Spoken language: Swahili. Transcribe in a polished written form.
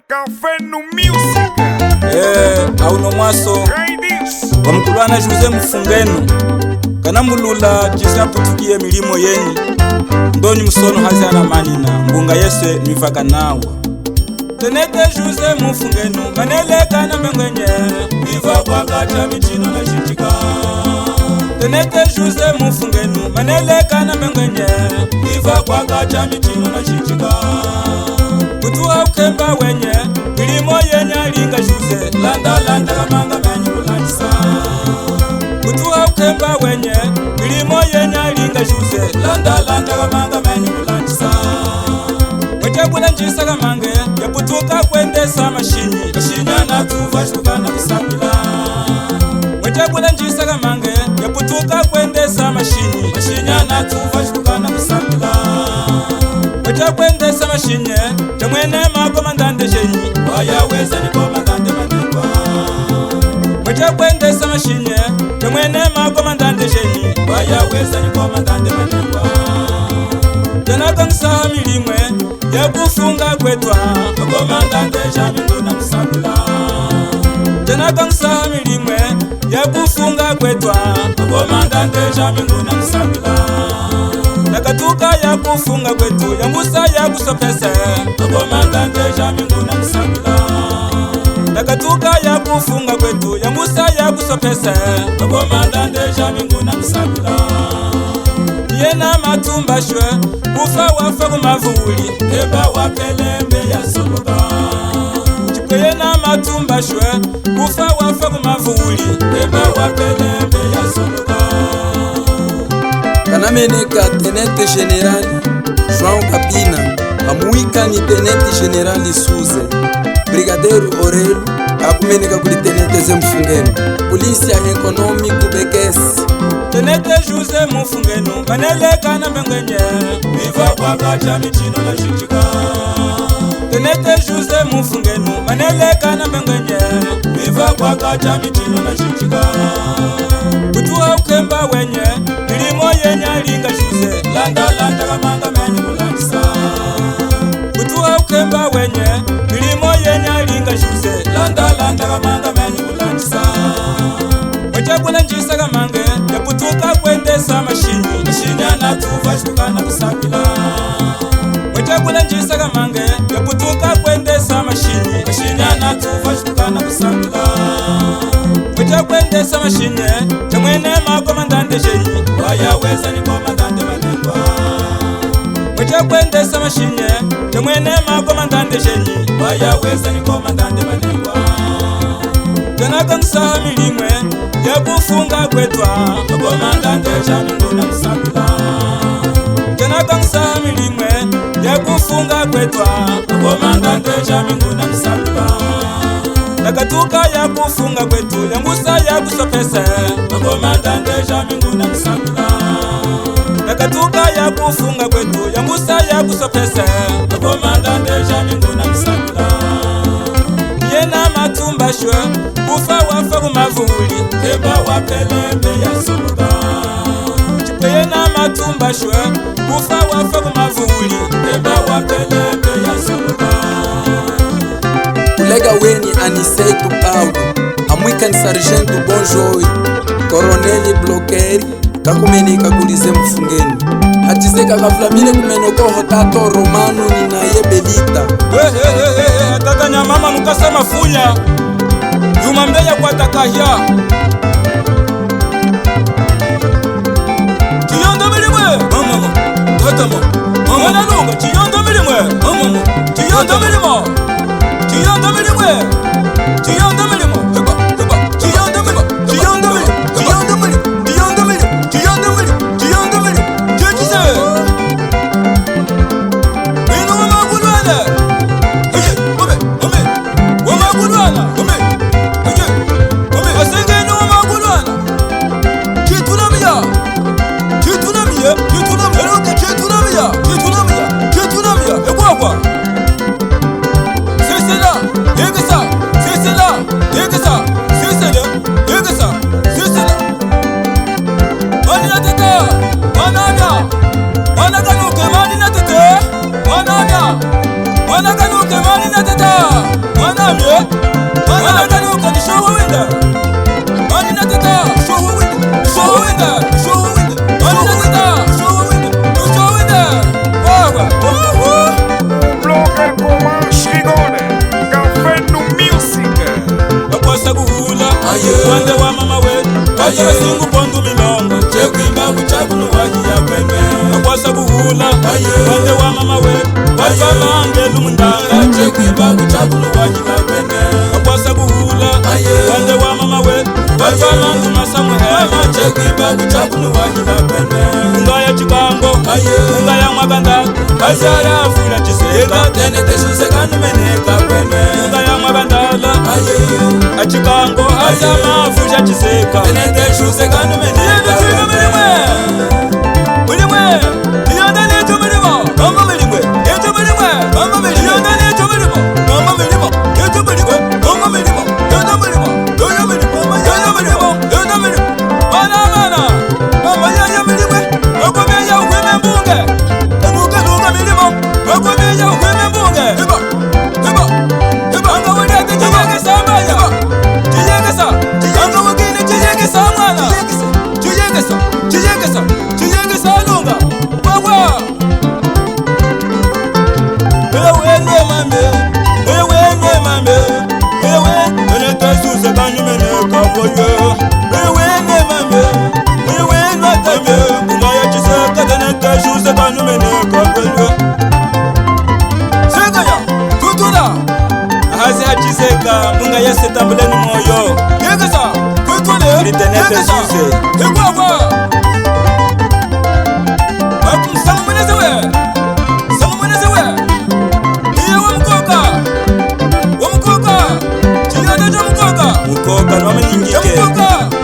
Kafenu Music. Auno mwaso Wamkulwana Jose Mfungenu Kanambulula jisa putukie milimo yenyi Ndoni msono hazana manina Mbunga yeswe nivaka nawa Tenete Jose Mfungenu Maneleka na mengwenye Viva kwa kacha michino na shinjika Tenete Jose Mfungenu Maneleka na mengwenye Viva kwa kacha michino na shinjika Kutuwa ukemba wenye milimo yenya linga Jose Landa landa kamanga menyi kulanjisa Kutuwa ukemba wenye milimo yenya linga Jose Landa landa kamanga menyi kulanjisa Mweche kulanjisa kamange Yaputuka kwendesa mashini Mashinya na tuva shuka na kusambila Mweche kulanjisa kamange Yaputuka kwendesa mashini Mashinya na tuva shuka na kusambila Mweche kwendesa mashinye Jamwene makomandante jenyi Waya weza ni komandante manekwa Mweche kwendesa mashinye Jamwene makomandante jenyi Waya weza ni komandante manekwa Jana kangsa milimwe Ya kufunga kwetwa Komandante jamingu na msabila Jana kangsa milimwe Ya kufunga kwetwa Komandante jamingu na msabila Nakatuka ya kufunga kwetu ya Musa ya kusopese Komandante jamingu na msabila Nakatuka ya kufunga kwetu ya Musa ya kusopese Komandante jamingu na msabila Yena matumba shwe Kufa wafa kumavuli Eba wakelembe ya sologa Chikwe yena matumba shwe Kufa wafa kumavuli Eba wakelembe ya sologa Kanameneka tenente generali João Capina Amuika ni tenente generali Suze Brigadeiro Orelo Akumeneka kuli tenente Ze Mfungenu Polícia Econômico Bekesi Tenente Jose Mfungenu Maneleka na mengwenye Viva kwa kacha michino na shinjika Tenente Jose Mfungenu Maneleka na mengwenye Viva kwa kacha michino na shinjika Kutuwa ukemba wenye milimo yenya linga Jose Landa landa kamanga menyi kulanjisa Kutuwa ukemba wenye milimo yenya linga Jose Landa landa kamanga menyi kulanjisa Mweche kulanjisa kamange Yaputuka kwendesa mashini Mashinya na tuva shuka na kusabila Mweche kulanjisa kamange Yaputuka kwendesa mashini Mashinya na tuva shuka na kusabila Mweche kwendesa mashini Jamwene makomandante jenyi Waya weza ni komandante manekwa Mweche kwendesa mashini Jamwene makomandante jenyi Waya weza ni komandante manekwa Jana kangsa milimwe Ya kufunga kwetwa Komandante jamingu na msabila Jana kangsa milimwe Ya kufunga kwetwa Komandante jamingu na msabila Nakatuka ya kufunga kwetu ya Musa ya kusopese Komandante jamingu na msabila Nakatuka ya kufunga kwetu ya Musa ya kusopese Komandante jamingu na msabila Yena matumba shwe Kufa wafa kumavuli Eba wakelembe ya sologa Chikwe yena matumba shwe Kufa wafa kumavuli Eba wakelembe ya sologa Kulega weni Aniseito Paulo Amuika ni Sargento Bonjoy Coroneli Bloqueri Kakumenika kulize Mfungenu Atizeka kaflamile kumenoko Tato Romano ni naye Belita Tata nyamama mukasa mafunya Yuma mbeya kwa takahya Chiyondo milimwe Mama Tata mama Nanunga chiyondo milimwe Mama Chiyondo milimo Chiyondo milimwe Chiyondo milimo Heba heba Chiyondo milimo Chiyondo milimo Chiyondo milimo Chiyondo milimo Chiyondo milimo Chiyondo milimo Chechise Mino mama kulwane Wamagulwana Asengeni wamagulwana Chitunamiya Eruka Chitunamiya Ekwakwa Sisila Egisa Porsche rigole, café no music. Akwasa kuhula wande wa mama wetu Aja singu pondu milongo Chekwimba kuchakunu waji ya kweme Akwasa kuhula wande wa mama wetu Aja langelu mundanga Chekwimba kuchakunu waji ya kweme Akwasa kuhula wande wa mama wetu Aja langu masamu hema Chekwimba kuchakunu waji ya kweme Unga ya chibango, unga ya mwaganda Aja ya fula chiseka Tene teshuse kanu meneka kweme Unga ya mwagandala Achikango aja mafuja chiseka Tenete shuse kanu meneka kweme Milimwe, niyonda neto milimo Mama milimwe, neto milimwe Mama milimwe, niyonda neto milimo Mama milimo, neto milimwe Mama milimo, neto milimo Yoyo milimo, yoyo milimo, neto milimo Mana mana, mama yaya milimwe Okomeya ukweme mbunge Emuke lunga milimo Okomeya ukweme mbunge Hiba, hiba, hiba Anga wadete jiyege samaya Jiyegesa, anga wakine jiyegesa mwana Jiyegesa, jiyegesa, jiyegesa lunga Wawa Ewe mame, ewe mame Ewe, enete suse kanyu meneka mwoye Ewe mame, ewe natame Umaya chiseka tenete suse kanyu meneka mwoye Segaya, tutula Hazi hachiseka, munga yese tambuleni moyo Yegesa, kutule, Ritenete suse Hegwawa Samu mwenezewe Samu mwenezewe Iya wamkoka Wamkoka Chiyada cha mkoka Mkoka nwame nyingike Wamkoka